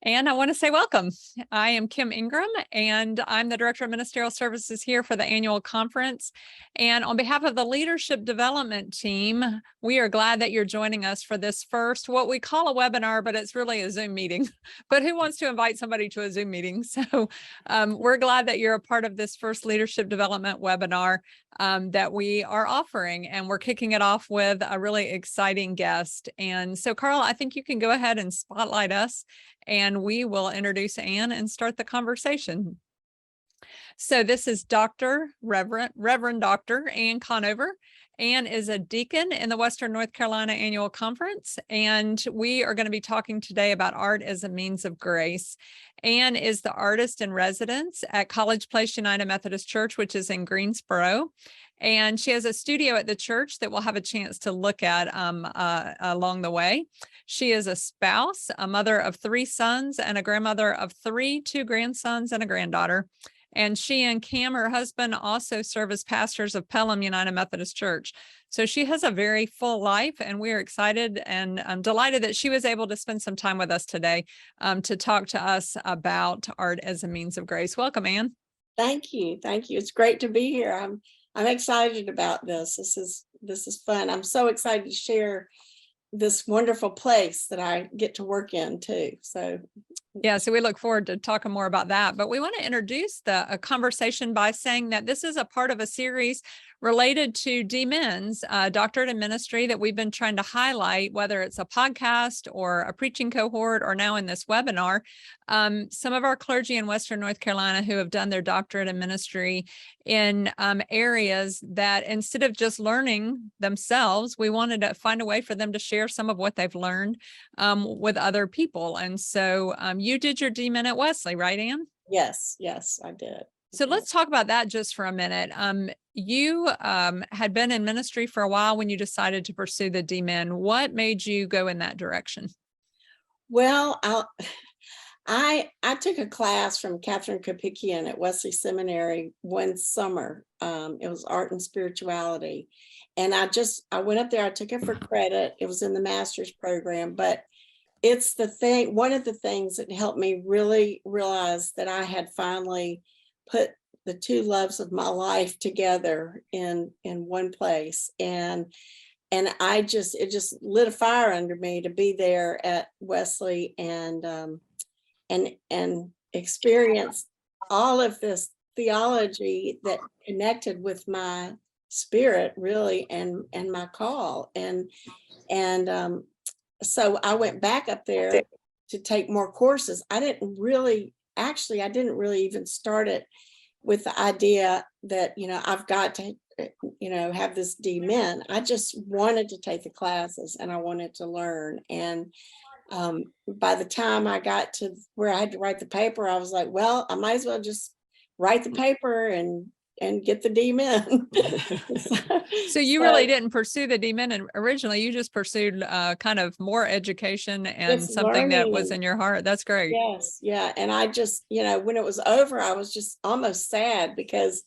And I want to say welcome. I am Kim Ingram, and I'm the Director of Ministerial Services here for the annual conference. And on behalf of the Leadership Development Team, we are glad that you're joining us for this first, what we call a webinar, but it's really a Zoom meeting. But who wants to invite somebody to a Zoom meeting? So we're glad that you're a part of this first Leadership Development webinar that we are offering. And we're kicking it off with a really exciting guest. And so, Carl, I think you can go ahead and spotlight us, and we will introduce Anne and start the conversation. So this is Reverend Dr. Anne Conover. Anne is a deacon in the Western North Carolina Annual Conference, and we are going to be talking today about art as a means of grace. Anne is the artist in residence at College Place United Methodist Church, which is in Greensboro. And she has a studio at the church that we'll have a chance to look at along the way. She is a spouse, a mother of 3 sons, and a grandmother of 2 grandsons and a granddaughter. And she and Cam, her husband, also serve as pastors of Pelham United Methodist Church. So she has a very full life, and we're excited and I'm delighted that she was able to spend some time with us today to talk to us about art as a means of grace. Welcome, Anne. Thank you. Thank you. It's great to be here. I'm excited about this. This is fun. I'm so excited to share this wonderful place that I get to work in too. So we look forward to talking more about that. But we want to introduce the conversation by saying that this is a part of a series related to D-Men's doctorate in ministry that we've been trying to highlight, whether it's a podcast or a preaching cohort or now in this webinar. Some of our clergy in Western North Carolina who have done their doctorate in ministry in areas that instead of just learning themselves, we wanted to find a way for them to share some of what they've learned with other people. And so you did your D-Min at Wesley, right, Anne? yes, I did. So let's talk about that just for a minute. You had been in ministry for a while when you decided to pursue the D-Min. What made you go in that direction? Well, I took a class from Catherine Kapikian at Wesley Seminary one summer. It was art and spirituality. And I went up there, I took it for credit. It was in the master's program, but it's one of the things that helped me really realize that I had finally put the 2 loves of my life together in one place. And it just lit a fire under me to be there at Wesley and experience all of this theology that connected with my spirit really and my call. So I went back up there to take more courses. I didn't really even start it with the idea that, I've got to, have this D-Min. I just wanted to take the classes and I wanted to learn. And by the time I got to where I had to write the paper, I was like, well, I might as well just write the paper and get the D-Min. So you really didn't pursue the D-Min, and originally you just pursued kind of more education and something that was in your heart. That's great. Yes, yeah. And I just, when it was over, I was just almost sad because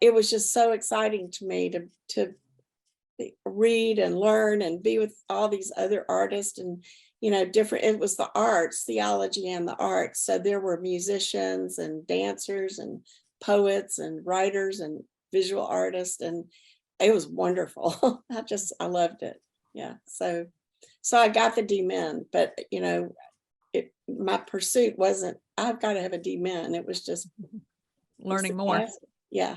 it was just so exciting to me to read and learn and be with all these other artists and it was the arts, theology and the arts. So there were musicians and dancers and poets and writers and visual artists, and it was wonderful. I loved it. Yeah. So I got the D-Min, but my pursuit wasn't, I've got to have a D-Min. It was just learning more. Yeah.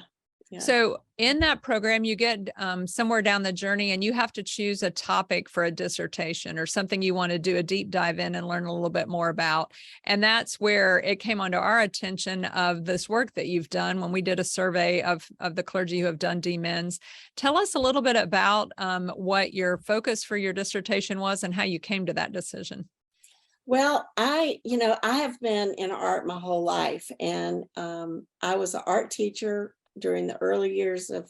Yeah. So in that program, you get somewhere down the journey and you have to choose a topic for a dissertation or something you want to do a deep dive in and learn a little bit more about. And that's where it came onto our attention of this work that you've done when we did a survey of the clergy who have done D-Mins. Tell us a little bit about what your focus for your dissertation was and how you came to that decision. Well, I have been in art my whole life, and I was an art teacher during the early years of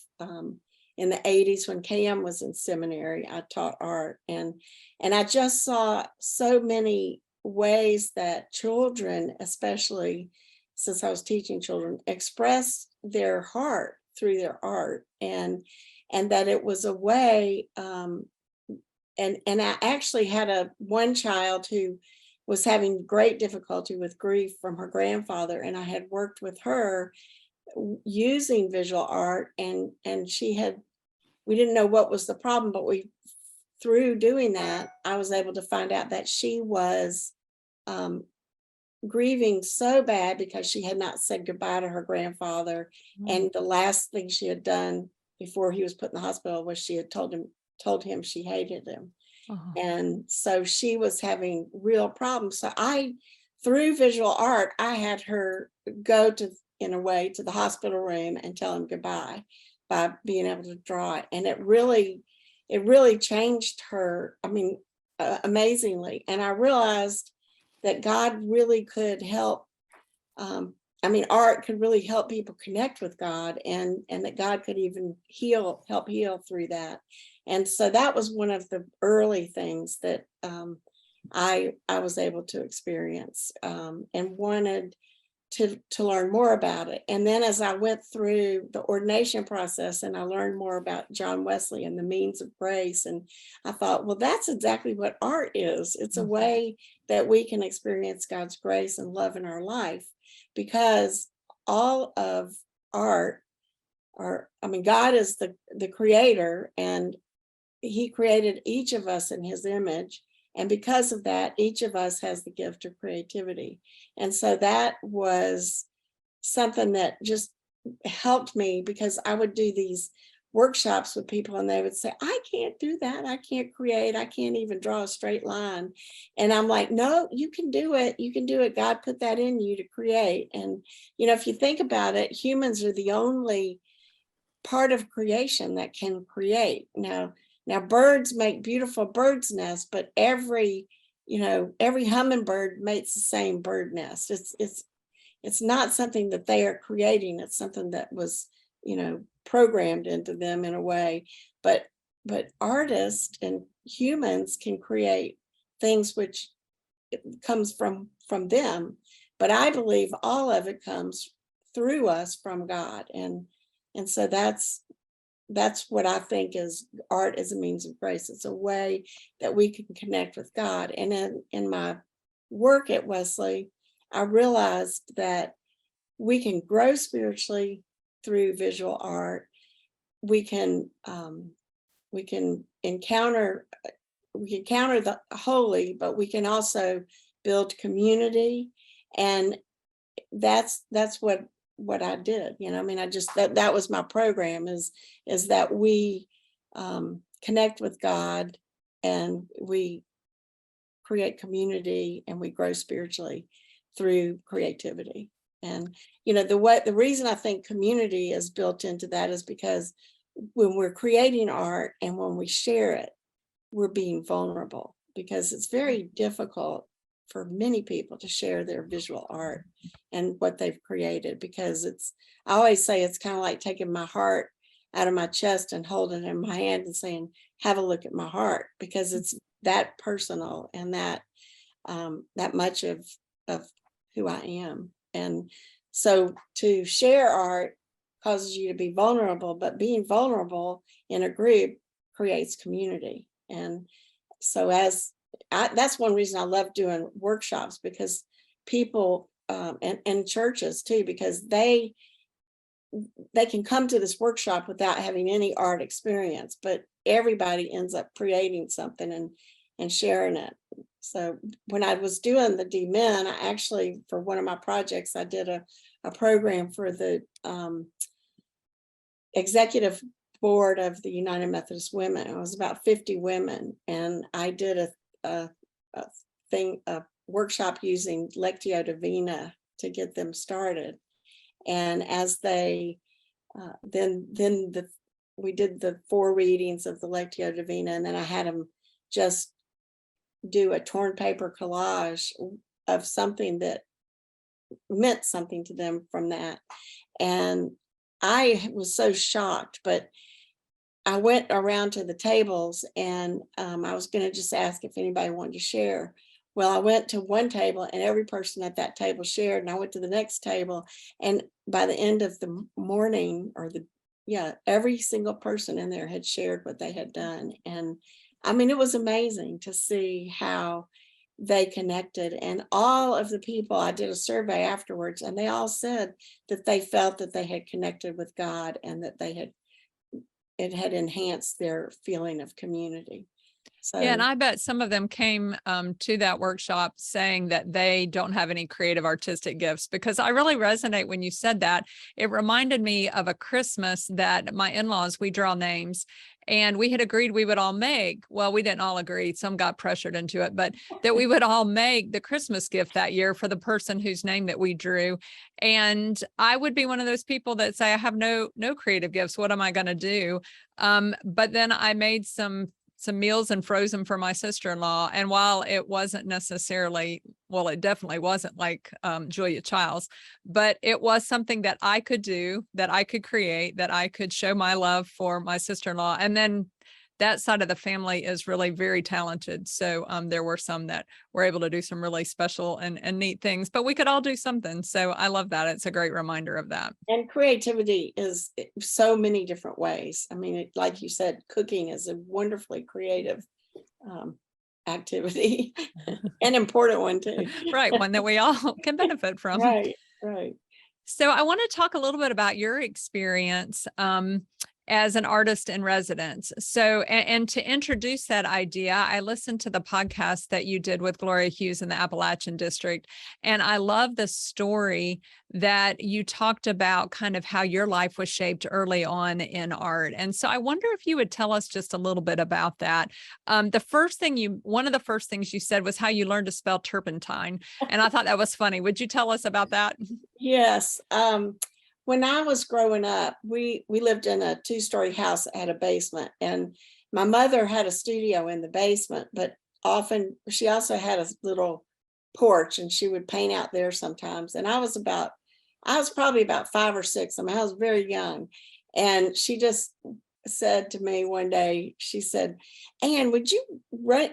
in the 80s when Cam was in seminary. I taught art, and I just saw so many ways that children, especially since I was teaching children, express their heart through their art, and that it was a way. And I actually had one child who, was having great difficulty with grief from her grandfather, and I had worked with her using visual art, and we didn't know what was the problem, but through doing that, I was able to find out that she was grieving so bad because she had not said goodbye to her grandfather. And the last thing she had done before he was put in the hospital was she had told him she hated him. Uh-huh. And so she was having real problems. So through visual art, I had her go in a way, to the hospital room and tell him goodbye by being able to draw it. And it really changed her, amazingly. And I realized that God really could help. Art could really help people connect with God, and that God could even help heal through that. And so that was one of the early things that I was able to experience, and wanted to learn more about it. And then as I went through the ordination process and I learned more about John Wesley and the means of grace, and I thought, well, that's exactly what art is. It's a way that we can experience God's grace and love in our life, because all of art God is the creator, and he created each of us in his image. And because of that, each of us has the gift of creativity. And so that was something that just helped me, because I would do these workshops with people and they would say, I can't do that. I can't create. I can't even draw a straight line. And I'm like, no, you can do it. You can do it. God put that in you to create. And, if you think about it, humans are the only part of creation that can create. Now birds make beautiful bird's nests, but every hummingbird makes the same bird nest. It's not something that they are creating. It's something that was, programmed into them in a way. But artists and humans can create things which comes from them. But I believe all of it comes through us from God. And so that's what I think is art as a means of grace. It's a way that we can connect with God. And in my work at Wesley, I realized that we can grow spiritually through visual art. We can encounter the holy, but we can also build community. And that's what I did. I just, that was my program, is that we connect with God, and we create community, and we grow spiritually through creativity. And the reason I think community is built into that is because when we're creating art and when we share it, we're being vulnerable, because it's very difficult for many people to share their visual art and what they've created, because I always say it's kind of like taking my heart out of my chest and holding it in my hand and saying, have a look at my heart, because it's that personal and that much of who I am. And so to share art causes you to be vulnerable, but being vulnerable in a group creates community. And so that's one reason I love doing workshops, because people and churches too, because they can come to this workshop without having any art experience, but everybody ends up creating something and sharing it. So when I was doing the D-Min, I actually, for one of my projects, I did a program for the executive board of the United Methodist Women. It was about 50 women, and I did a workshop using Lectio Divina to get them started. And as they we did the 4 readings of the Lectio Divina, and then I had them just do a torn paper collage of something that meant something to them from that. And I was so shocked, but I went around to the tables, and I was going to just ask if anybody wanted to share. Well, I went to one table and every person at that table shared, and I went to the next table, and by the end of the morning, every single person in there had shared what they had done. And it was amazing to see how they connected. And all of the people, I did a survey afterwards, and they all said that they felt that they had connected with God, and that it had enhanced their feeling of community. Yeah, and So I bet some of them came to that workshop saying that they don't have any creative artistic gifts, because I really resonate when you said that. It reminded me of a Christmas that my in-laws, we draw names, and we had agreed we would all make, well, we didn't all agree, some got pressured into it, but that we would all make the Christmas gift that year for the person whose name that we drew. And I would be one of those people that say, I have no creative gifts. What am I going to do? But then I made some meals and frozen for my sister-in-law. And while it wasn't necessarily, well, it definitely wasn't like Julia Child's, but it was something that I could do, that I could create, that I could show my love for my sister-in-law. And then that side of the family is really very talented. So there were some that were able to do some really special and neat things, but we could all do something. So I love that. It's a great reminder of that. and creativity is so many different ways. I mean, like you said, cooking is a wonderfully creative activity, an important one too. Right. One that we all can benefit from. Right, right. So I want to talk a little bit about your experience as an artist in residence. So, and to introduce that idea, I listened to the podcast that you did with Gloria Hughes in the Appalachian District. And I love the story that you talked about, kind of how your life was shaped early on in art. And so I wonder if you would tell us just a little bit about that. One of the first things you said was how you learned to spell turpentine. And I thought that was funny. Would you tell us about that? Yes. When I was growing up, we lived in a 2-story house that had a basement, and my mother had a studio in the basement, but often she also had a little porch, and she would paint out there sometimes. And I was probably about 5 or 6. I mean, I was very young. And she just said to me one day, she said, Anne, would you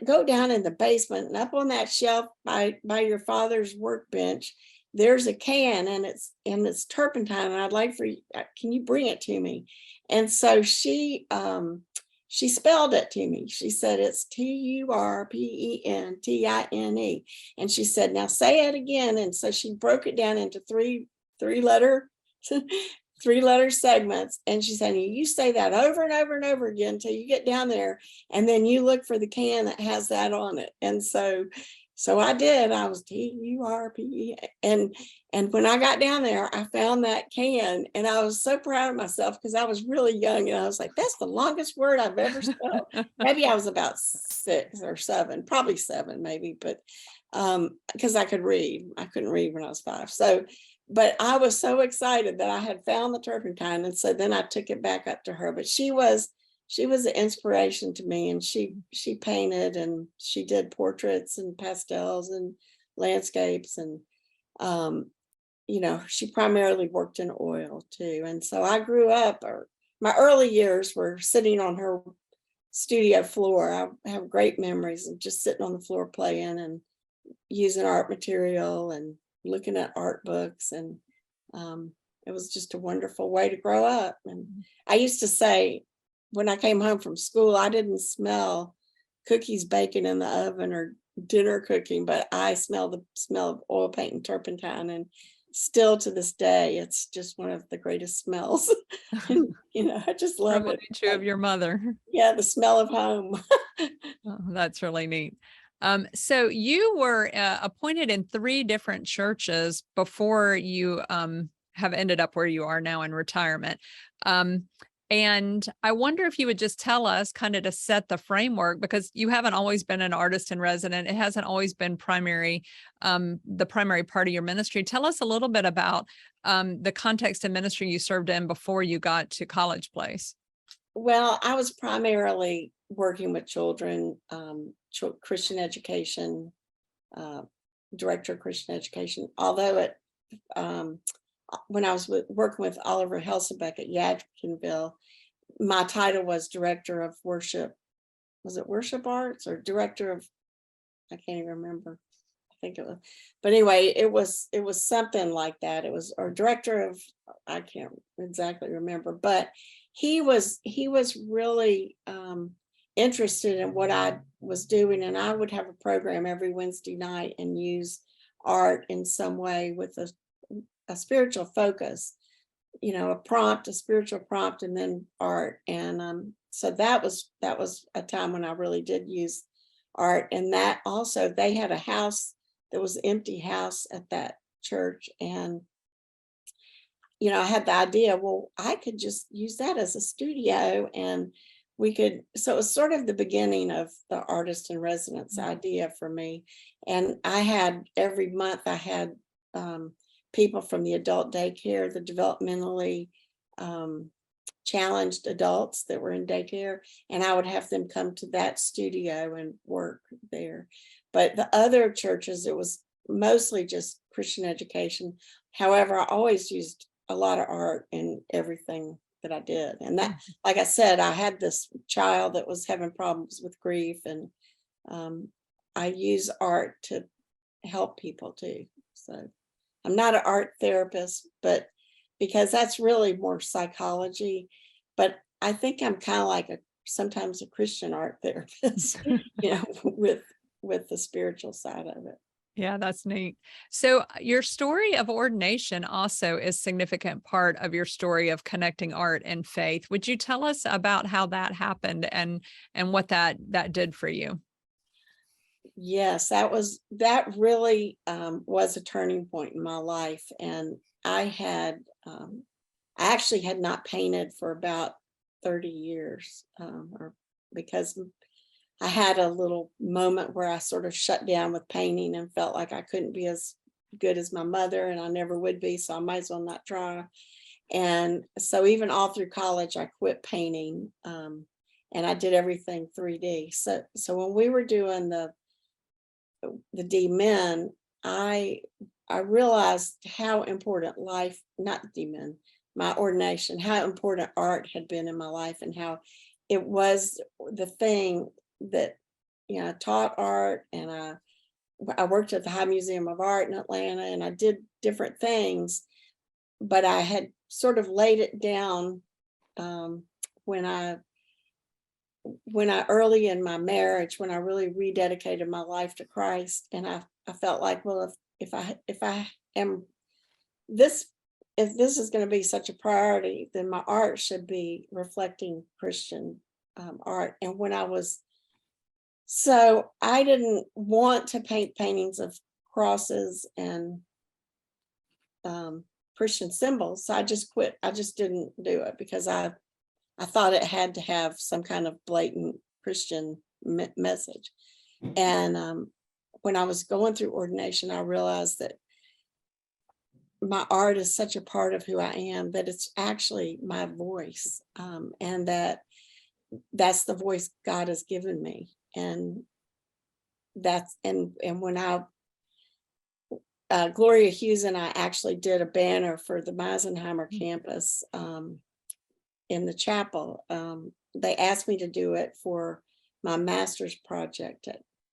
go down in the basement, and up on that shelf by your father's workbench, there's a can, and it's turpentine, and I'd like for you, can you bring it to me? And so she spelled it to me. She said, it's turpentine. And she said, now say it again. And so she broke it down into three letter segments. And she said, you say that over and over and over again until you get down there, and then you look for the can that has that on it. And so I did. I was TURPE. And when I got down there, I found that can, and I was so proud of myself, because I was really young, and I was like, that's the longest word I've ever spelled. Maybe I was about 6 or 7, probably 7 maybe, but because I could read. I couldn't read when I was 5. So, but I was so excited that I had found the turpentine. And so then I took it back up to her. But she was an inspiration to me, and she painted, and she did portraits and pastels and landscapes, and she primarily worked in oil too. And so I grew up, or my early years were sitting on her studio floor. I have great memories of just sitting on the floor playing and using art material and looking at art books, and it was just a wonderful way to grow up. And I used to say, when I came home from school, I didn't smell cookies baking in the oven or dinner cooking, but I smell the smell of oil paint and turpentine. And still to this day, it's just one of the greatest smells. And, I just love it. Reminds you of your mother. Yeah, the smell of home. Oh, that's really neat. So you were appointed in 3 different churches before you have ended up where you are now in retirement. And I wonder if you would just tell us, kind of to set the framework, because you haven't always been an artist in resident. It hasn't always been the primary part of your ministry. Tell us a little bit about the context of ministry you served in before you got to College Place. Well, I was primarily working with children, Christian education, director of Christian education, although when I was working with Oliver Helsebeck at Yadkinville, my title was director of worship. Was it worship arts or director of, I can't even remember. I think it was, but anyway, it was something like that. It was, or director of, I can't exactly remember, but he was really interested in what I was doing, and I would have a program every Wednesday night and use art in some way with a spiritual focus, a spiritual prompt, and then art. And so that was a time when I really did use art. And that also, they had a house that was an empty house at that church, and I had the idea, well, I could just use that as a studio, and so it was sort of the beginning of the artist in residence idea for me. And every month I had people from the adult daycare, the developmentally challenged adults that were in daycare, and I would have them come to that studio and work there. But the other churches, it was mostly just Christian education. However, I always used a lot of art in everything that I did. And that, like I said, I had this child that was having problems with grief, and I use art to help people too. So I'm not an art therapist, but because that's really more psychology, but I think I'm kind of like sometimes a Christian art therapist, with the spiritual side of it. Yeah, that's neat. So your story of ordination also is a significant part of your story of connecting art and faith. Would you tell us about how that happened and what that did for you? Yes, that really was a turning point in my life. And I actually had not painted for about 30 years, or because I had a little moment where I sort of shut down with painting and felt like I couldn't be as good as my mother, and I never would be, so I might as well not try. And so even all through college, I quit painting, and I did everything 3D. So when we were doing the D-Min, I realized how important not D-Min, my ordination, how important art had been in my life, and how it was the thing that, I taught art, and I worked at the High Museum of Art in Atlanta, and I did different things, but I had sort of laid it down when I early in my marriage, when I really rededicated my life to Christ. And I felt like, well, if I am this, if this is going to be such a priority, then my art should be reflecting Christian art. And so I didn't want to paint paintings of crosses and Christian symbols. So I just quit. I just didn't do it because I thought it had to have some kind of blatant Christian message. And when I was going through ordination, I realized that my art is such a part of who I am, that it's actually my voice, and that's the voice God has given me. And when Gloria Hughes and I actually did a banner for the Meisenheimer campus in the chapel. They asked me to do it for my master's project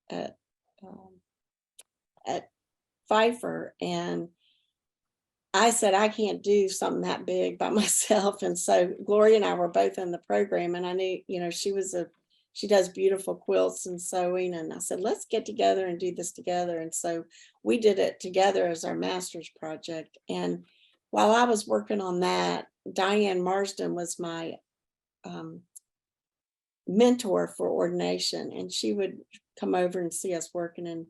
at Pfeiffer, and I said I can't do something that big by myself. And so Gloria and I were both in the program, and I knew, she does beautiful quilts and sewing, and I said, let's get together and do this together. And so we did it together as our master's project. And while I was working on that, Diane Marsden was my mentor for ordination, and she would come over and see us working, and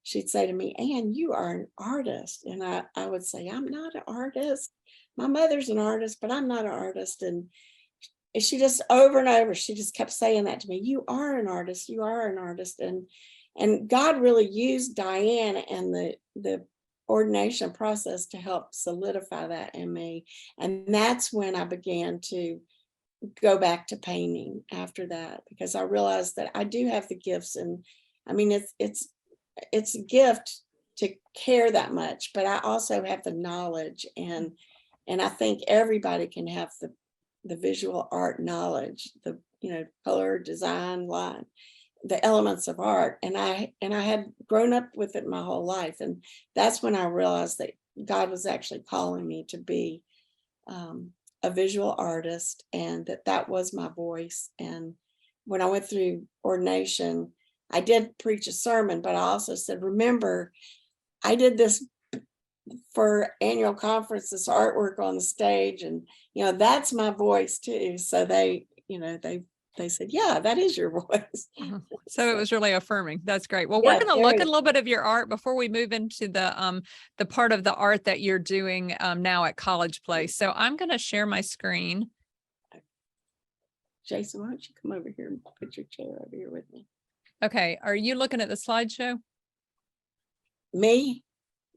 she'd say to me, Anne, you are an artist. And I would say, I'm not an artist. My mother's an artist, but I'm not an artist. And she just over and over, she just kept saying that to me. You are an artist. You are an artist. And God really used Diane and the ordination process to help solidify that in me. And that's when I began to go back to painting after that, because I realized that I do have the gifts. And I mean, it's a gift to care that much, but I also have the knowledge, and I think everybody can have the visual art knowledge, the color, design, line, the elements of art. And I had grown up with it my whole life. And that's when I realized that God was actually calling me to be a visual artist, and that was my voice. And when I went through ordination, I did preach a sermon, but I also said, remember, I did this for annual conference, this artwork on the stage, and that's my voice too. So they said, yeah, that is your voice. So it was really affirming. That's great. Well, Yeah, we're going to look at a little bit of your art before we move into the part of the art that you're doing now at College Place. So I'm going to share my screen. Jason, why don't you come over here and put your chair over here with me? Okay. Are you looking at the slideshow? Me?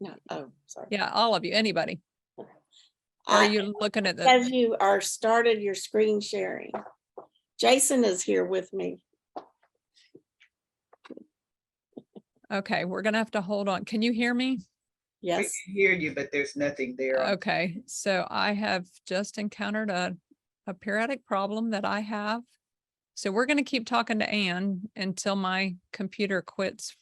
No. Oh, sorry. Yeah, all of you. Anybody? Or are you looking at the? As you are started your screen sharing. Jason is here with me. Okay, we're gonna have to hold on. Can you hear me? Yes. I can hear you, but there's nothing there. Okay, so I have just encountered a periodic problem that I have. So we're going to keep talking to Anne until my computer quits.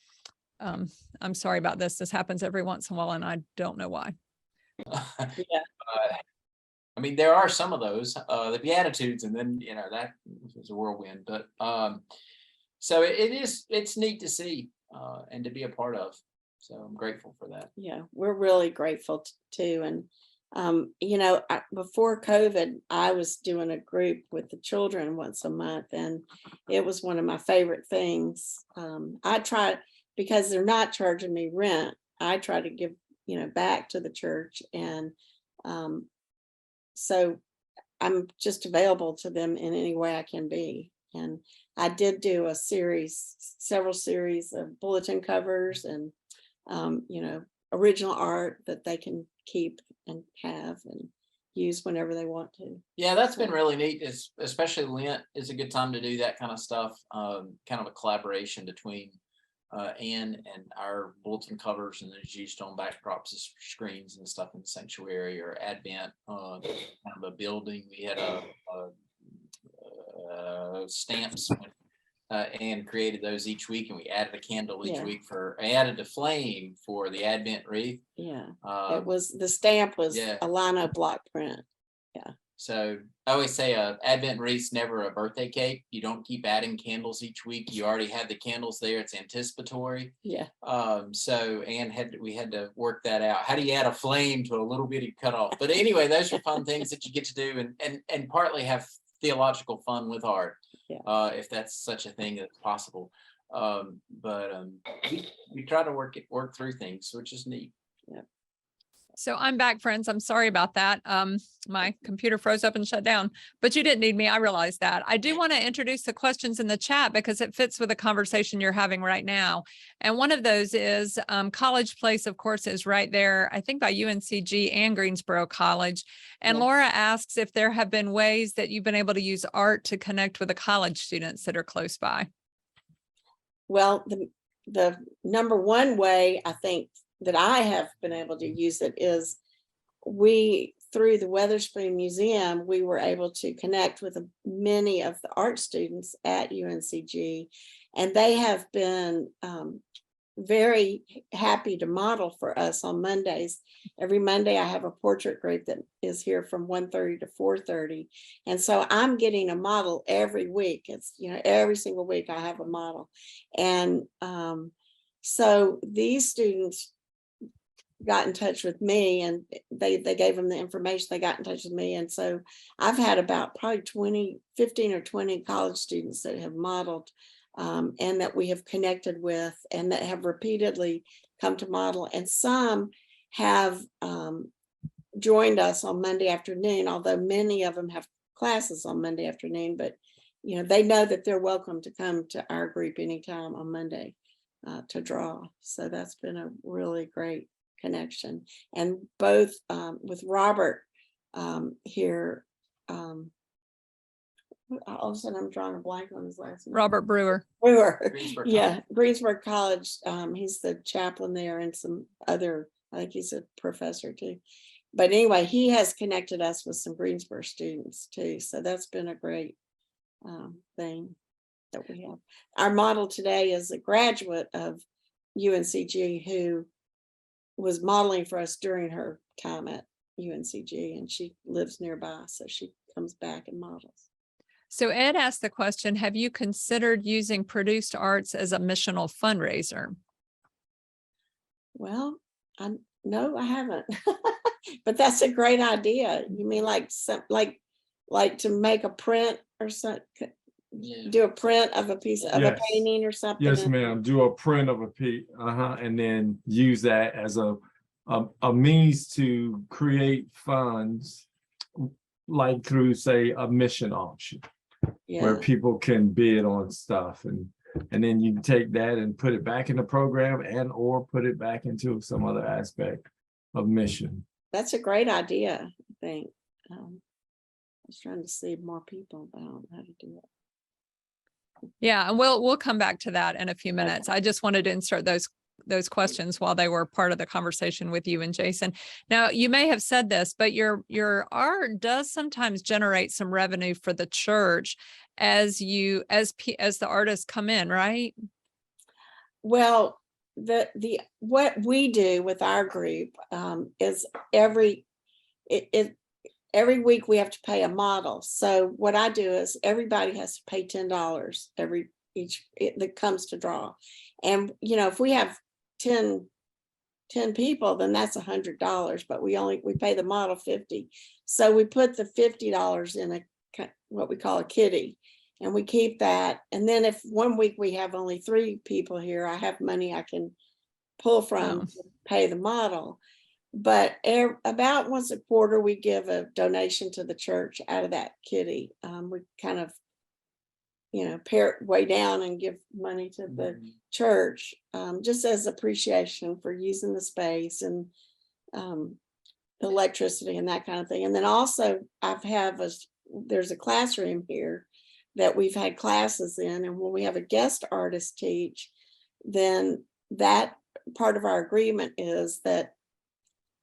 I'm sorry about this. This happens every once in a while, and I don't know why. Yeah. I mean, there are some of those, the Beatitudes, and then, that is a whirlwind. But so it's neat to see and to be a part of. So I'm grateful for that. Yeah, we're really grateful too. And, before COVID, I was doing a group with the children once a month, and it was one of my favorite things. I try, because they're not charging me rent, I try to give, back to the church. And so I'm just available to them in any way I can be. And I did do several series of bulletin covers and, original art that they can keep and have and use whenever they want to. Yeah, that's been really neat. Especially Lent is a good time to do that kind of stuff. Kind of a collaboration between Anne and our bulletin covers, and there's used on backdrops, screens and stuff in the sanctuary, or Advent, kind of a building. We had stamps, and created those each week, and we added a candle each week I added a flame for the Advent wreath. Yeah, the stamp was a lino block print. Yeah. So I always say Advent wreath's never a birthday cake. You don't keep adding candles each week. You already have the candles there. It's anticipatory. Yeah. So Anne we had to work that out. How do you add a flame to a little bitty cutoff? But anyway, those are fun things that you get to do, and partly have theological fun with art. Yeah. If that's such a thing that's possible. But we try to work through things, which is neat. Yeah. So I'm back, friends. I'm sorry about that. My computer froze up and shut down, but you didn't need me. I realized that. I do want to introduce the questions in the chat because it fits with the conversation you're having right now. And one of those is College Place, of course, is right there, I think by UNCG and Greensboro College. And Laura asks if there have been ways that you've been able to use art to connect with the college students that are close by. Well, the number one way I think that I have been able to use it is through the Weatherspoon Museum, we were able to connect with many of the art students at UNCG, and they have been very happy to model for us on Mondays. Every Monday I have a portrait group that is here from 1:30 to 4:30. And so I'm getting a model every week. It's, every single week I have a model. And so these students got in touch with me, and they gave them the information. They got in touch with me. And so I've had about probably 15 or 20 college students that have modeled, and that we have connected with, and that have repeatedly come to model. And some have joined us on Monday afternoon, although many of them have classes on Monday afternoon, but they know that they're welcome to come to our group anytime on Monday to draw. So that's been a really great connection. And both with Robert here, all of a sudden I'm drawing a blank on his last name. Robert Brewer. Greensboro Greensboro College. He's the chaplain there, and some other, I think he's a professor too. But anyway, he has connected us with some Greensboro students too. So that's been a great thing that we have. Our model today is a graduate of UNCG who was modeling for us during her time at UNCG, and she lives nearby, so she comes back and models. So Ed asked the question, have you considered using produced arts as a missional fundraiser? Well, no, I haven't. But that's a great idea. You mean like like to make a print or something, Yeah. do a print of a piece of a Yes. painting or something? Yes, and- ma'am. Do a print of a piece, and then use that as a means to create funds, like through, say, a mission auction, where Yeah, people can bid on stuff, and then you can take that and put it back in the program, and or put it back into some other aspect of mission. that's a great idea, I think. I was trying to see more people, but I don't know how to do it. Yeah, and we'll come back to that in a few minutes. I just wanted to insert those questions while they were part of the conversation with you and Jason. Now, you may have said this, but your art does sometimes generate some revenue for the church as the artists come in, right? Well, what we do with our group is every week we have to pay a model. So what I do is everybody has to pay $10 that comes to draw. And if we have 10 people, then that's $100, but we pay the model $50. So we put the $50 in what we call a kitty, and we keep that. And then if one week we have only 3 people here, I have money I can pull from to pay the model. But about once a quarter, we give a donation to the church out of that kitty. We kind of, pare it way down and give money to the church, just as appreciation for using the space and the electricity and that kind of thing. And then also there's a classroom here that we've had classes in. And when we have a guest artist teach, then that part of our agreement is that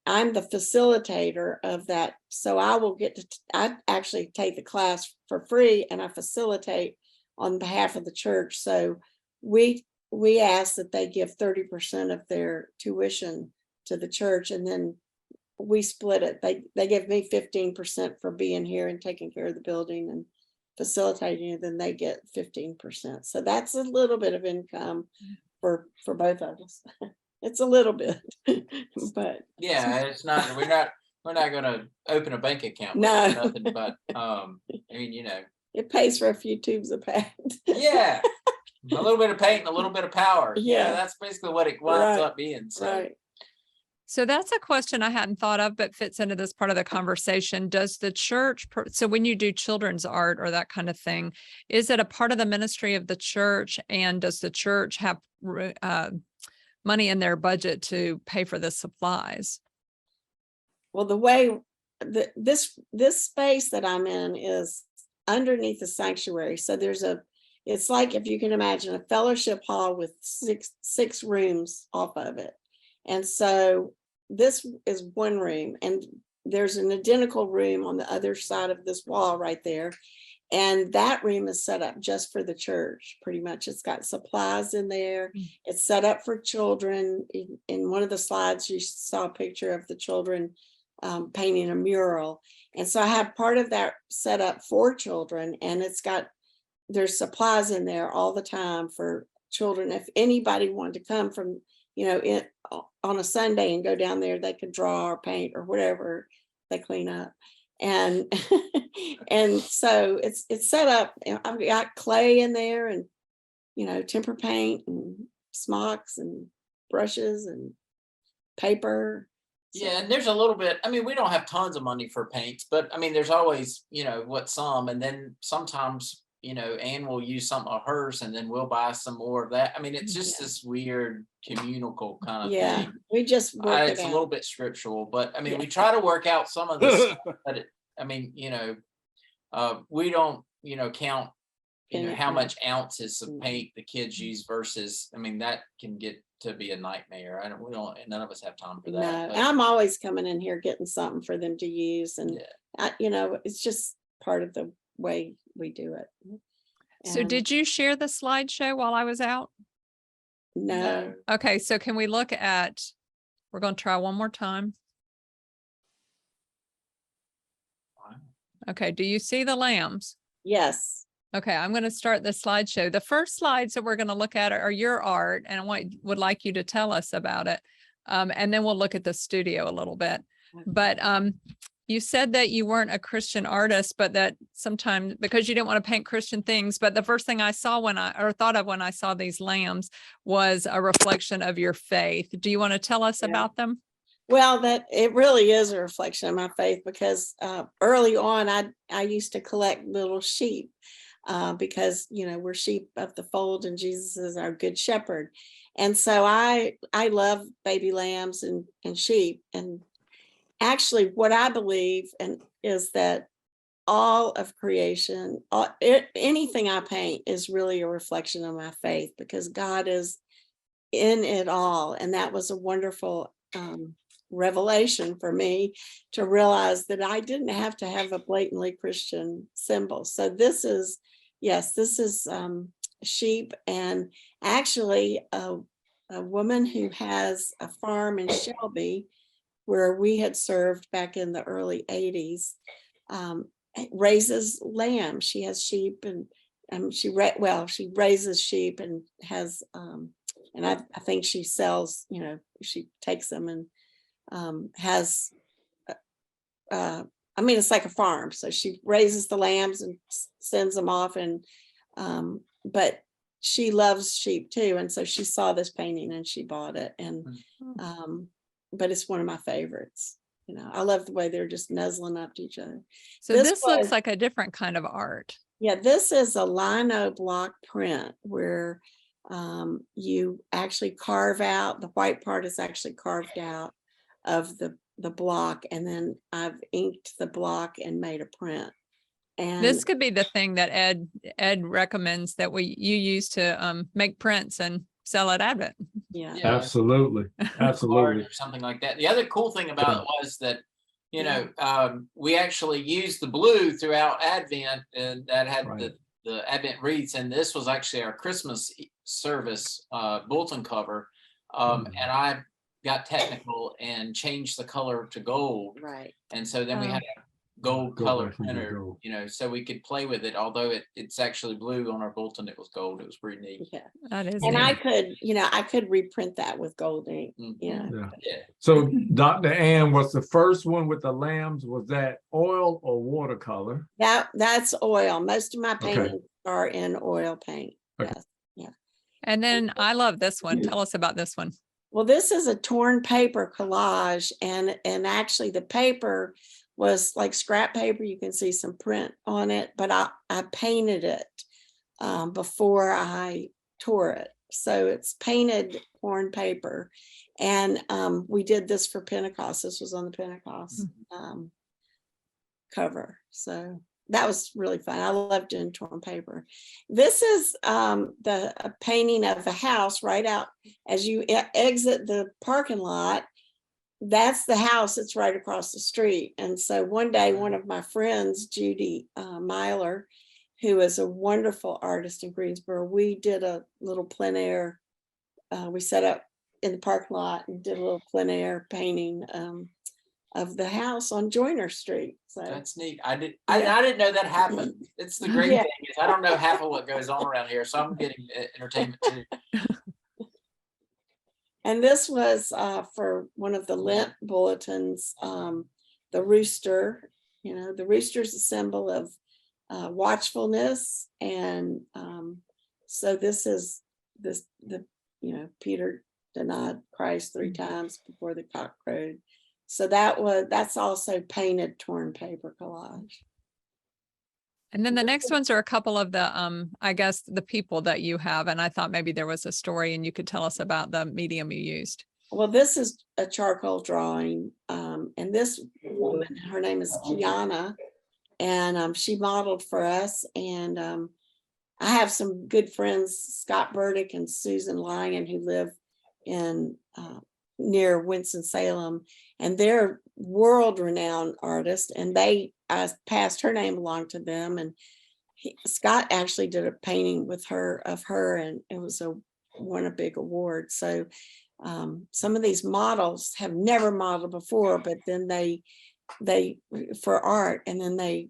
I'm the facilitator of that. So I actually take the class for free, and I facilitate on behalf of the church. So we ask that they give 30% of their tuition to the church, and then we split it. They give me 15% for being here and taking care of the building and facilitating it, then they get 15%. So that's a little bit of income for both of us. It's a little bit, but Yeah, it's not, we're not gonna open a bank account. with No. Nothing but, I mean, it pays for a few tubes of paint. yeah, a little bit of paint and a little bit of power. Yeah. That's basically what it winds Right. up being. So. Right. So that's a question I hadn't thought of, but fits into this part of the conversation. Does the church, so when you do children's art or that kind of thing, is it a part of the ministry of the church? And does the church have money in their budget to pay for the supplies? Well, the way this space that I'm in is underneath the sanctuary. So it's like, if you can imagine, a fellowship hall with six rooms off of it. And so this is one room, and there's an identical room on the other side of this wall right there. And that room is set up just for the church, pretty much. It's got supplies in there. It's set up for children. In one of the slides, you saw a picture of the children painting a mural. And so I have part of that set up for children, and there's supplies in there all the time for children. If anybody wanted to come from, on a Sunday and go down there, they could draw or paint or whatever they clean up. And and so it's set up. I've got clay in there, and temper paint and smocks and brushes and paper. Yeah, and there's a little bit, I mean, we don't have tons of money for paints, but I mean, there's always, some, and then sometimes, Anne will use some of hers, and then we'll buy some more of that. I mean, it's just this weird communal kind of Yeah, thing. we just work it It's a out. little bit scriptural, but I mean, Yeah. we try to work out some of this, but we don't, count, how much ounces of paint the kids use versus, I mean, that can get to be a nightmare. None of us have time for that. No, but- I'm always coming in here getting something for them to use, and Yeah. it's just part of the way we do it. So And did you share the slideshow while I was out? no, Okay, so can we look at, we're going to try one more time. Wow. Okay, do you see the lambs? Yes. Okay, I'm going to start the slideshow. The first slides that we're going to look at are your art, and would like you to tell us about it. And then we'll look at the studio a little bit. But you said that you weren't a Christian artist, but that sometimes because you didn't want to paint Christian things, but the first thing I saw thought of when I saw these lambs was a reflection of your faith. Do you want to tell us about them? Well, that it really is a reflection of my faith, because early on I used to collect little sheep because, you know, we're sheep of the fold and Jesus is our good shepherd. And so I love baby lambs and sheep. And actually what I believe is that all of creation, anything I paint is really a reflection of my faith, because God is in it all. And that was a wonderful revelation for me to realize that I didn't have to have a blatantly Christian symbol. So this is, yes, this is sheep, and actually a woman who has a farm in Shelby where we had served back in the early 80s, raises lamb. She has sheep, and she raises sheep and has and I think she sells, you know, she takes them and has I mean, it's like a farm. So she raises the lambs and sends them off, and but she loves sheep too. And so she saw this painting and she bought it. And but it's one of my favorites. You know, I love the way they're just nuzzling up to each other. So this looks like a different kind of art. Yeah, this is a lino block print where you actually carve out, the white part is actually carved out of the block, and then I've inked the block and made a print. And this could be the thing that Ed recommends that you use to make prints and sell at Advent. yeah. Absolutely. Absolutely. Or something like that. The other cool thing about it was that, you know, we actually used the blue throughout Advent, and that had the Advent wreaths, and this was actually our Christmas service bulletin cover. And I got technical and changed the color to gold. Right. And so then we had a gold color printer, you know, so we could play with it. Although it's actually blue on our bulletin, it was gold. It was pretty neat. Yeah. That is And neat. I could, you know, I could reprint that with gold ink. Yeah. So Dr. Ann, was the first one with the lambs, was that oil or watercolor? That's oil. Most of my paintings are in oil paint. Okay. Yes. Yeah. And then I love this one. Tell us about this one. Well, this is a torn paper collage, and actually the paper was like scrap paper. You can see some print on it, but I painted it before I tore it. So it's painted torn paper. And we did this for Pentecost. This was on the Pentecost cover. So that was really fun. I love doing torn paper. This is the painting of the house right out as you exit the parking lot. That's the house that's right across the street. And so one day, one of my friends, Judy Myler, who is a wonderful artist in Greensboro, we did a little plein air. We set up in the parking lot and did a little plein air painting of the house on Joyner Street. So that's neat. I didn't know that happened. It's the great thing is I don't know half of what goes on around here, so I'm getting entertainment too. And this was for one of the Lent bulletins, the rooster. You know, the rooster is a symbol of watchfulness, and so this is Peter denied Christ 3 times before the cock crowed. So that's also painted torn paper collage. And then the next ones are a couple of the, I guess, the people that you have. And I thought maybe there was a story and you could tell us about the medium you used. Well, this is a charcoal drawing. And this woman, her name is Kiana, and she modeled for us. And I have some good friends, Scott Burdick and Susan Lyon, who live in near Winston-Salem, and they're world-renowned artists, and I passed her name along to them, and Scott actually did a painting with her of her, and it was won a big award. So some of these models have never modeled before, but then they for art, and then they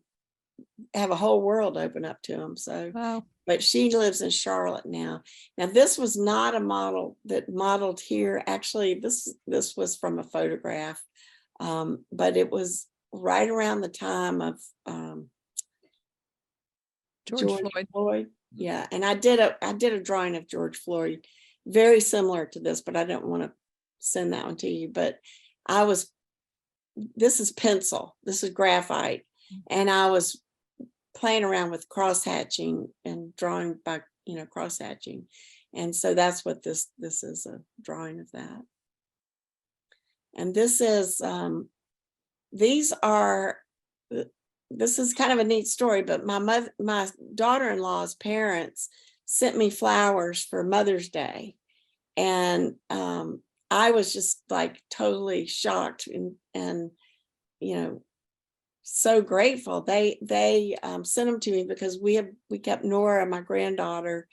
have a whole world open up to them. So, Wow. but she lives in Charlotte now. Now, this was not a model that modeled here. Actually, this was from a photograph, but it was right around the time of George Floyd. Yeah, and I did a drawing of George Floyd, very similar to this, but I don't want to send that one to you. But this is pencil, this is graphite, and I was playing around with cross hatching and drawing by cross hatching, and so that's what this is, a drawing of that. And this is this is kind of a neat story, but my daughter-in-law's parents sent me flowers for Mother's Day, and I was just like totally shocked and so grateful. They sent them to me because we kept Nora, my granddaughter,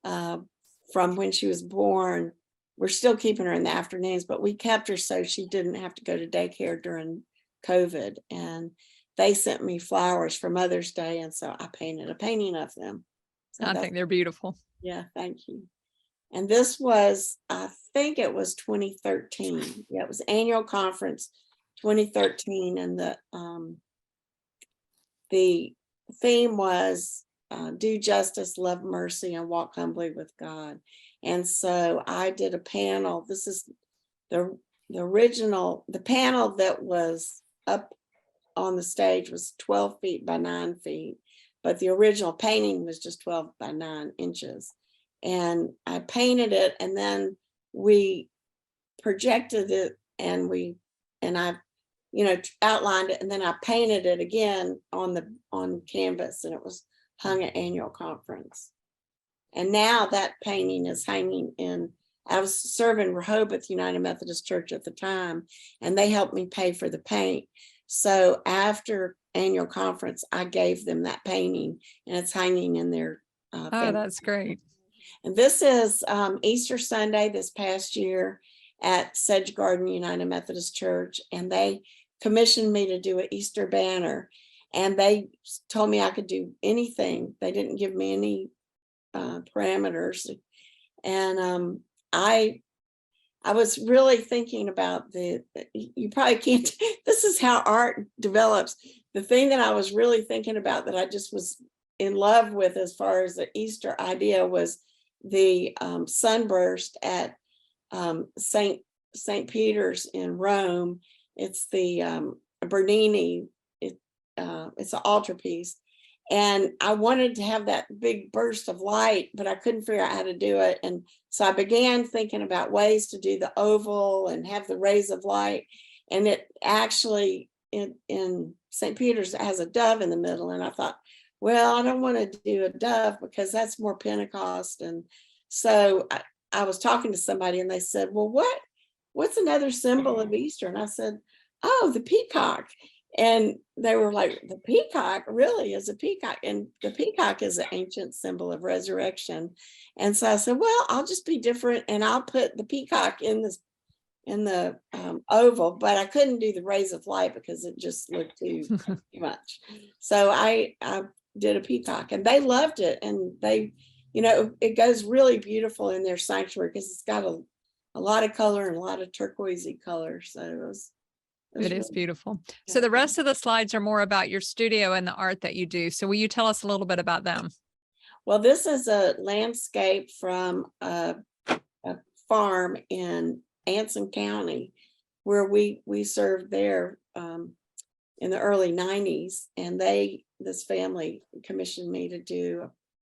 from when she was born. We're still keeping her in the afternoons, but we kept her so she didn't have to go to daycare during COVID. And they sent me flowers for Mother's Day, and so I painted a painting of them. So I think they're beautiful. Yeah, thank you. And this was, I think it was 2013. Yeah, it was annual conference 2013, and the theme was do justice, love mercy, and walk humbly with God. And so I did a panel. This is the original, the panel that was up on the stage was 12 feet by 9 feet, but the original painting was just 12 by 9 inches. And I painted it, and then we projected it, and I outlined it, and then I painted it again on canvas, and it was hung at annual conference. And now that painting is hanging in, I was serving Rehoboth United Methodist Church at the time, and they helped me pay for the paint. So after annual conference, I gave them that painting, and it's hanging in their Oh, family. that's great. And this is Easter Sunday this past year at Sedge Garden United Methodist Church, and they commissioned me to do an Easter banner, and they told me I could do anything. They didn't give me any parameters, and I was really thinking about you probably can't, this is how art develops. The thing that I was really thinking about, that I just was in love with as far as the Easter idea, was the sunburst at St. Peter's in Rome. It's the Bernini, it's an altarpiece. And I wanted to have that big burst of light, but I couldn't figure out how to do it. And so I began thinking about ways to do the oval and have the rays of light. And it actually, in St. Peter's, it has a dove in the middle. And I thought, well, I don't want to do a dove because that's more Pentecost. And so I was talking to somebody, and they said, well, what's another symbol of Easter? And I said, oh, the peacock. And they were like, the peacock really is a peacock. And the peacock is an ancient symbol of resurrection. And so I said, well, I'll just be different, and I'll put the peacock in the oval, but I couldn't do the rays of light because it just looked too much. So I did a peacock, and they loved it. And they, it goes really beautiful in their sanctuary because it's got a lot of color and a lot of turquoisey color. So It is beautiful. So the rest of the slides are more about your studio and the art that you do. So will you tell us a little bit about them? Well, this is a landscape from a farm in Anson County, where we served there in the early 90s. And this family commissioned me to do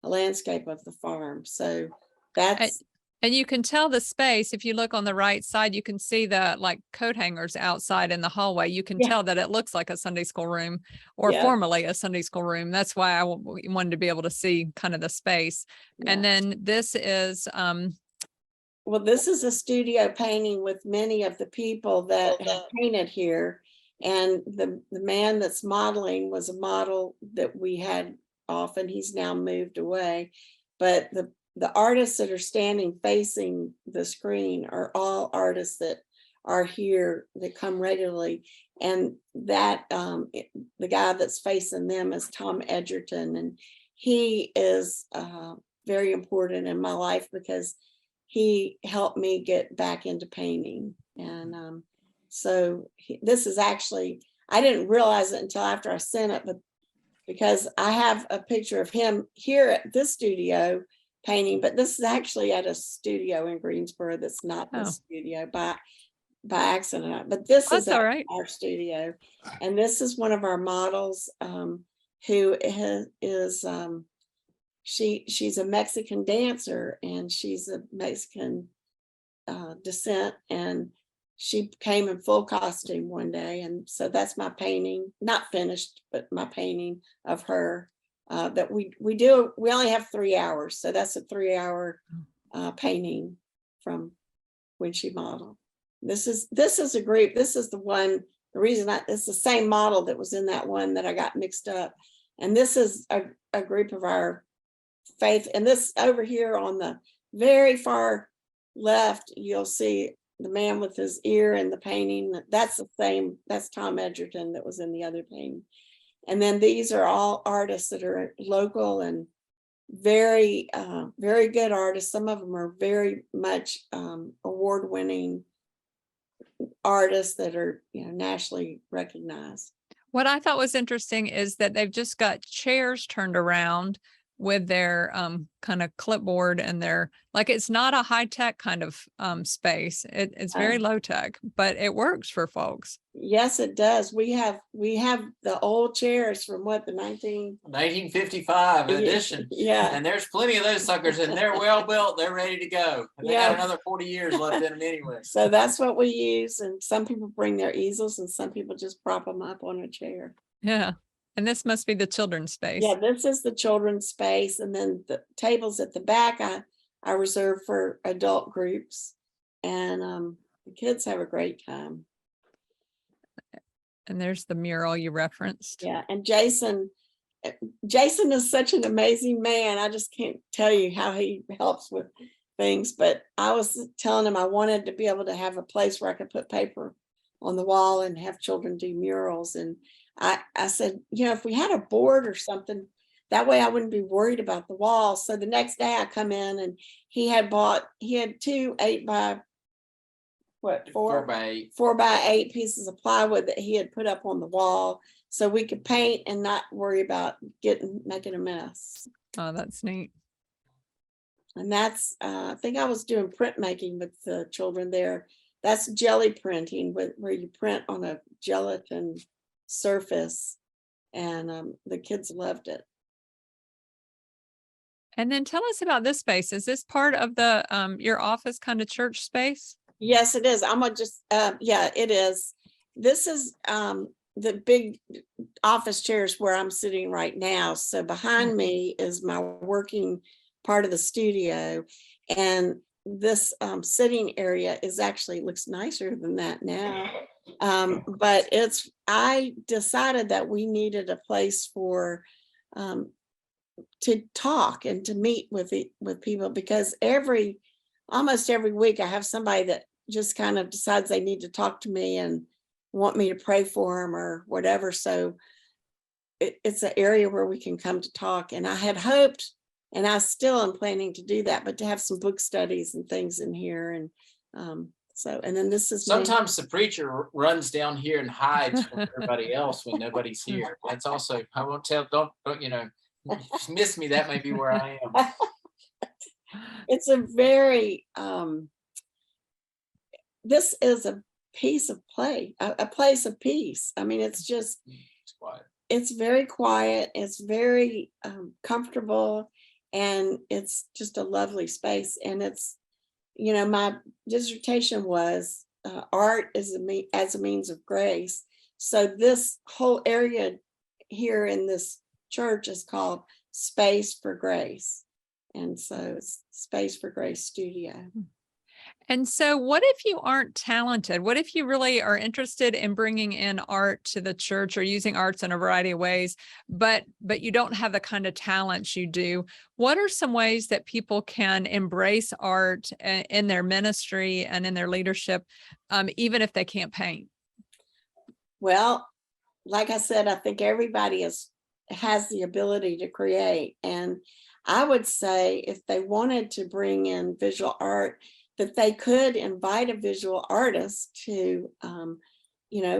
a landscape of the farm. So that's... And you can tell the space. If you look on the right side, you can see the coat hangers outside in the hallway. You can tell that it looks like a Sunday school room, or formerly a Sunday school room. That's why I wanted to be able to see kind of the space. Yeah. And then this is... well, this is a studio painting with many of the people that have painted here. And the man that's modeling was a model that we had often. He's now moved away. But the artists that are standing facing the screen are all artists that are here that come regularly. And that the guy that's facing them is Tom Edgerton, and he is very important in my life because he helped me get back into painting. And this is actually, I didn't realize it until after I sent it, but because I have a picture of him here at this studio painting, but this is actually at a studio in Greensboro that's not the studio by accident. But this is all right. our studio, and this is one of our models who is she's a Mexican dancer, and she's a Mexican descent, and she came in full costume one day. And so that's my painting, not finished, but my painting of her that we do. We only have 3 hours, so that's a 3-hour painting from when she modeled. This is a group. This is the reason it's the same model that was in that one that I got mixed up. And this is a group of our faith. And this over here on the very far left, you'll see the man with his ear in the painting. That's the same, that's Tom Edgerton that was in the other painting. And then these are all artists that are local and very, very good artists. Some of them are very much award-winning artists that are, nationally recognized. What I thought was interesting is that they've just got chairs turned around with their kind of clipboard and their, like, it's not a high-tech kind of space. It's very low-tech, but it works for folks. Yes, it does. We have the old chairs from the 1955 edition. Yeah. And there's plenty of those suckers, and they're well built. They're ready to go. And they got another 40 years left in them anyway. So that's what we use. And some people bring their easels, and some people just prop them up on a chair. Yeah. And this must be the children's space. Yeah, this is the children's space. And then the tables at the back, I reserve for adult groups. And the kids have a great time. And there's the mural you referenced. Yeah, and Jason is such an amazing man. I just can't tell you how he helps with things. But I was telling him I wanted to be able to have a place where I could put paper on the wall and have children do murals. And I said, if we had a board or something, that way I wouldn't be worried about the wall. So the next day I come in, and he had 2 4 by 8 pieces of plywood that he had put up on the wall, so we could paint and not worry about making a mess. Oh, that's neat. And that's I think I was doing printmaking with the children there. That's jelly printing, where you print on a gelatin surface, and the kids loved it. And then tell us about this space. Is this part of the your office kind of church space? Yes, it is. I'm gonna just yeah, it is. This is the big office chairs where I'm sitting right now. So behind me is my working part of the studio, and this sitting area looks nicer than that now. But I decided that we needed a place for to talk and to meet with people, because almost every week I have somebody that just kind of decides they need to talk to me and want me to pray for them or whatever. So it's an area where we can come to talk. And I had hoped, and I still am planning to do that, but to have some book studies and things in here. And and then this is sometimes the preacher runs down here and hides from everybody else when nobody's here. That's also, I won't tell, don't miss me. That may be where I am. It's a very this is a piece of play, a place of peace. I mean, it's quiet. It's very quiet. It's very comfortable, and it's just a lovely space. And it's, my dissertation was art as a means of grace. So this whole area here in this church is called Space for Grace. And so it's Space for Grace Studio. And so what if you aren't talented? What if you really are interested in bringing in art to the church or using arts in a variety of ways, but you don't have the kind of talents you do? What are some ways that people can embrace art in their ministry and in their leadership, even if they can't paint? Well, like I said, I think everybody has the ability to create. And I would say if they wanted to bring in visual art, that they could invite a visual artist to,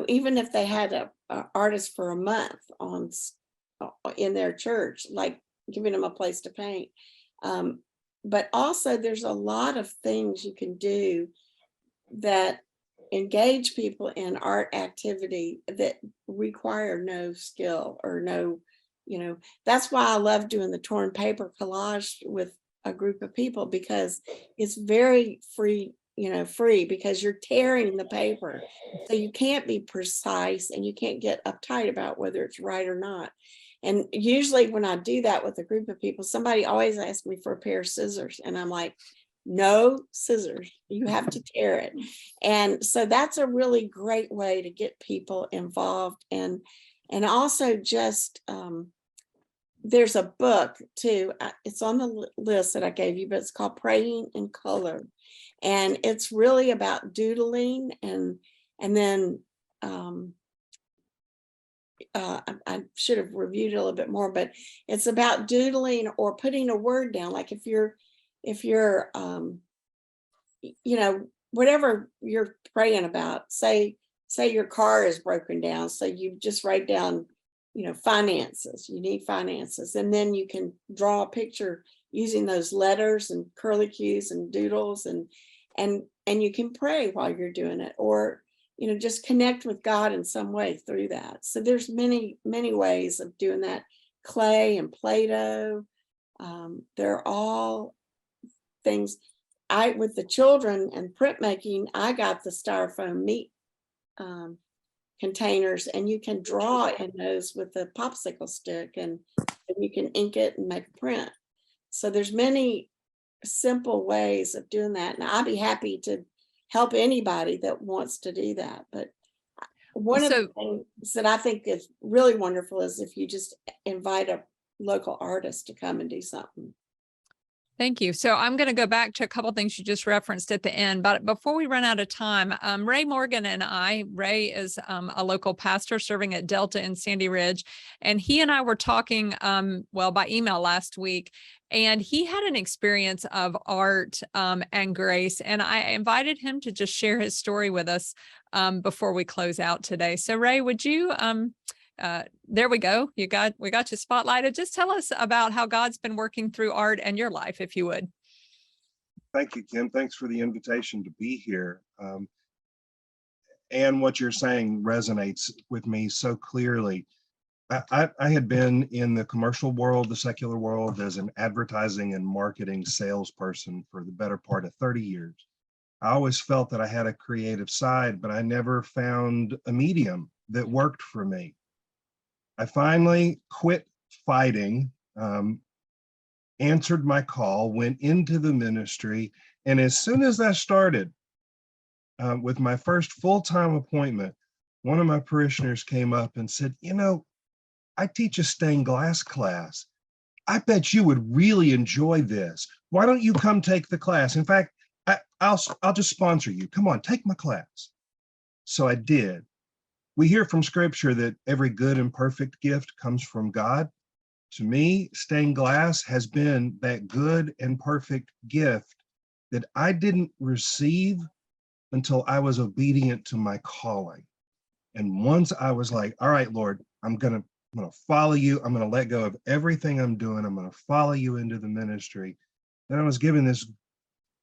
even if they had a artist for a month in their church, like giving them a place to paint. But also there's a lot of things you can do that engage people in art activity that require no skill or no, that's why I love doing the torn paper collage with a group of people, because it's very free because you're tearing the paper. So you can't be precise and you can't get uptight about whether it's right or not. And usually when I do that with a group of people, somebody always asks me for a pair of scissors. And I'm like, no scissors, you have to tear it. And so that's a really great way to get people involved. And also just, there's a book too, it's on the list that I gave you, but it's called Praying in Color. And it's really about doodling and then I should have reviewed it a little bit more, but it's about doodling or putting a word down. Like if you're whatever you're praying about, say your car is broken down, so you just write down, finances, you need finances, and then you can draw a picture using those letters and curlicues and doodles, and you can pray while you're doing it, or just connect with God in some way through that. So there's many ways of doing that. Clay and Play-Doh, they're all things. With the children and printmaking, I got the styrofoam meat containers, and you can draw in those with a popsicle stick, and you can ink it and make a print. So there's many simple ways of doing that. And I'd be happy to help anybody that wants to do that. But one of the things that I think is really wonderful is if you just invite a local artist to come and do something. Thank you. So I'm going to go back to a couple of things you just referenced at the end, but before we run out of time, Ray Morgan and Ray is a local pastor serving at Delta in Sandy Ridge, and he and I were talking, by email last week, and he had an experience of art and grace, and I invited him to just share his story with us before we close out today. So Ray, would you there we go. We got you spotlighted. Just tell us about how God's been working through art and your life, if you would. Thank you, Kim. Thanks for the invitation to be here. And what you're saying resonates with me so clearly. I had been in the commercial world, the secular world, as an advertising and marketing salesperson for the better part of 30 years. I always felt that I had a creative side, but I never found a medium that worked for me. I finally quit fighting, answered my call, went into the ministry, and as soon as I started with my first full-time appointment, one of my parishioners came up and said, I teach a stained glass class. I bet you would really enjoy this. Why don't you come take the class? In fact, I'll just sponsor you. Come on, take my class. So I did. We hear from scripture that every good and perfect gift comes from God. To me, stained glass has been that good and perfect gift that I didn't receive until I was obedient to my calling. And once I was like, all right, Lord, I'm gonna follow you. I'm gonna let go of everything I'm doing. I'm gonna follow you into the ministry. Then I was given this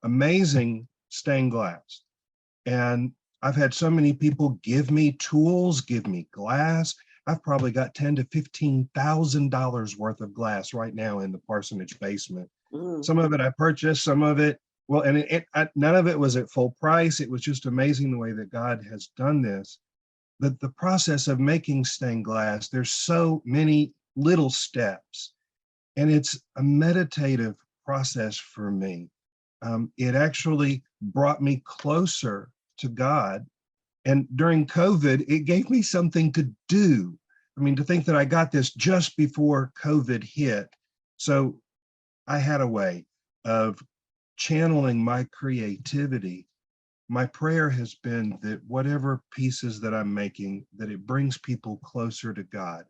amazing stained glass. And I've had so many people give me tools, give me glass. I've probably got $10,000 to $15,000 worth of glass right now in the parsonage basement. Some of it I purchased, some of it, none of it was at full price. It was just amazing the way that God has done this. But the process of making stained glass, there's so many little steps, and it's a meditative process for me. It actually brought me closer to God. And during COVID, it gave me something to do. I mean, to think that I got this just before COVID hit. So I had a way of channeling my creativity. My prayer has been that whatever pieces that I'm making, that it brings people closer to God.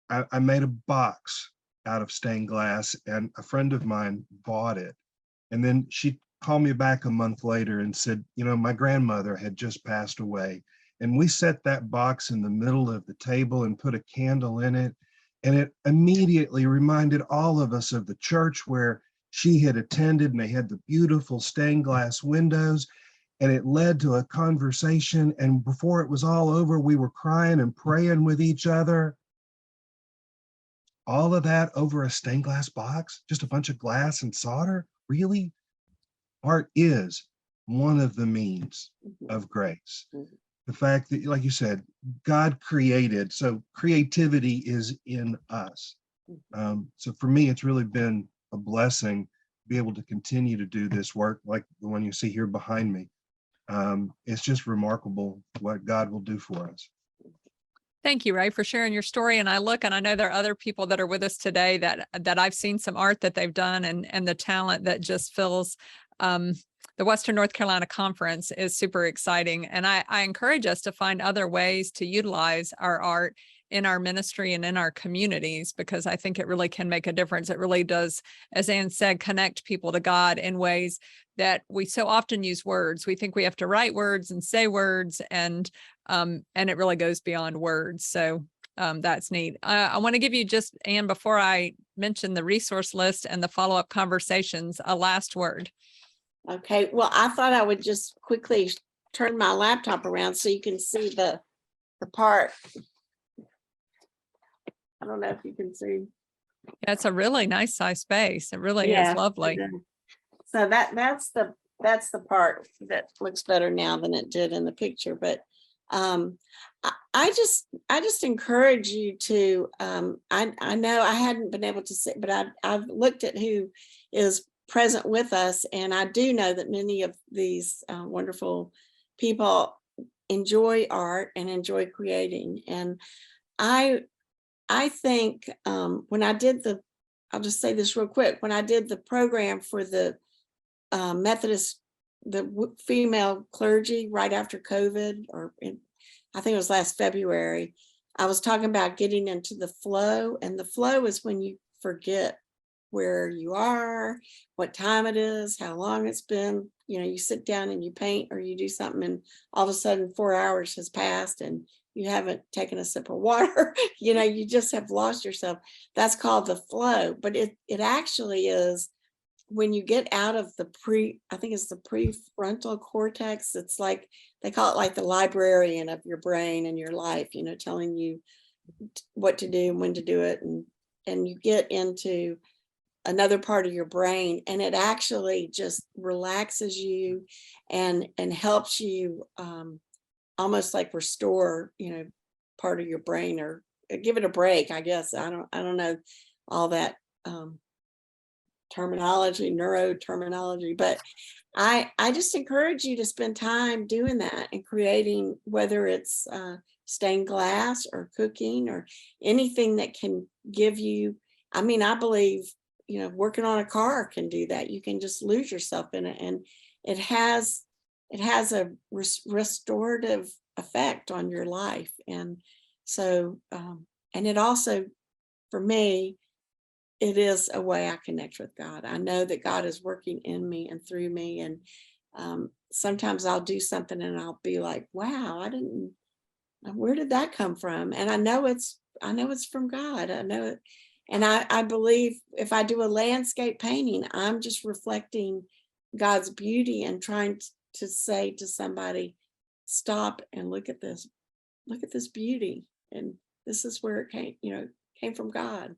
I made a box out of stained glass, and a friend of mine bought it. And then she called me back a month later and said, you know, my grandmother had just passed away. And we set that box in the middle of the table and put a candle in it. And it immediately reminded all of us of the church where she had attended, and they had the beautiful stained glass windows. And it led to a conversation. And before it was all over, we were crying and praying with each other. All of that over a stained glass box, just a bunch of glass and solder. Really? Art is one of the means of grace. The fact that, like you said, God created, so creativity is in us. So for me, it's really been a blessing to be able to continue to do this work like the one you see here behind me. It's just remarkable what God will do for us. Thank you, Ray, for sharing your story. And I look, and I know there are other people that are with us today that I've seen some art that they've done, and the talent that just fills the Western North Carolina Conference is super exciting. And I encourage us to find other ways to utilize our art in our ministry and in our communities, because I think it really can make a difference. It really does, as Anne said, connect people to God in ways that we so often use words. We think we have to write words and say words, and it really goes beyond words. So that's neat. I want to give you just, Anne, before I mention the resource list and the follow-up conversations, a last word. Okay, well, I thought I would just quickly turn my laptop around so you can see the part. I don't know if you can see. Yeah, it's a really nice size space. It really Yeah, is lovely. so that's the part that looks better now than it did in the picture. But I just encourage you to, I know I hadn't been able to see, but I've looked at who is present with us, and I do know that many of these wonderful people enjoy art and enjoy creating. And I think when I did I'll just say this real quick, when I did the program for the Methodist, the female clergy right after COVID, I think it was last February, I was talking about getting into the flow, and the flow is when you forget where you are, what time it is, how long it's been. You know, you sit down and you paint or you do something, and all of a sudden 4 hours has passed and you haven't taken a sip of water. You know, you just have lost yourself. That's called the flow. But it actually is when you get out of the I think it's the prefrontal cortex. It's like, they call it like the librarian of your brain and your life, you know, telling you what to do and when to do it. And you get into another part of your brain, and it actually just relaxes you and helps you almost like restore, you know, part of your brain, or give it a break, I guess. I don't know all that terminology, neuro terminology, but I just encourage you to spend time doing that and creating, whether it's stained glass or cooking or anything that can give you, I mean, I believe, you know, working on a car can do that. You can just lose yourself in it, and it has a restorative effect on your life. And so, and it also, for me, it is a way I connect with God. I know that God is working in me and through me. And sometimes I'll do something and I'll be like, wow, where did that come from? And I know it's from God. I know it. And I believe if I do a landscape painting, I'm just reflecting God's beauty and trying to say to somebody, stop and look at this beauty. And this is where it came from God.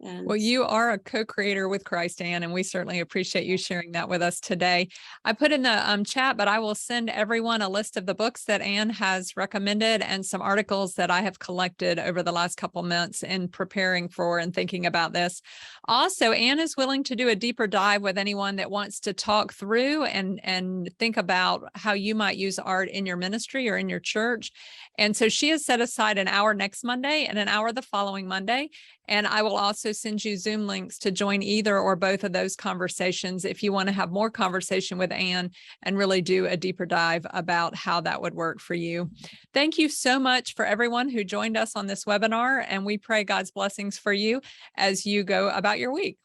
And Well, you are a co-creator with Christ, Anne, and we certainly appreciate you sharing that with us today. I put in the chat, but I will send everyone a list of the books that Anne has recommended and some articles that I have collected over the last couple months in preparing for and thinking about this. Also, Anne is willing to do a deeper dive with anyone that wants to talk through and think about how you might use art in your ministry or in your church. And so she has set aside an hour next Monday and an hour the following Monday. And I will also send you Zoom links to join either or both of those conversations if you want to have more conversation with Anne and really do a deeper dive about how that would work for you. Thank you so much for everyone who joined us on this webinar, and we pray God's blessings for you as you go about your week.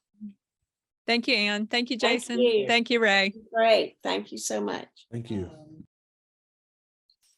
Thank you, Anne. Thank you, Thank Jason. you. Thank you, Ray. great. Thank you so much. Thank you.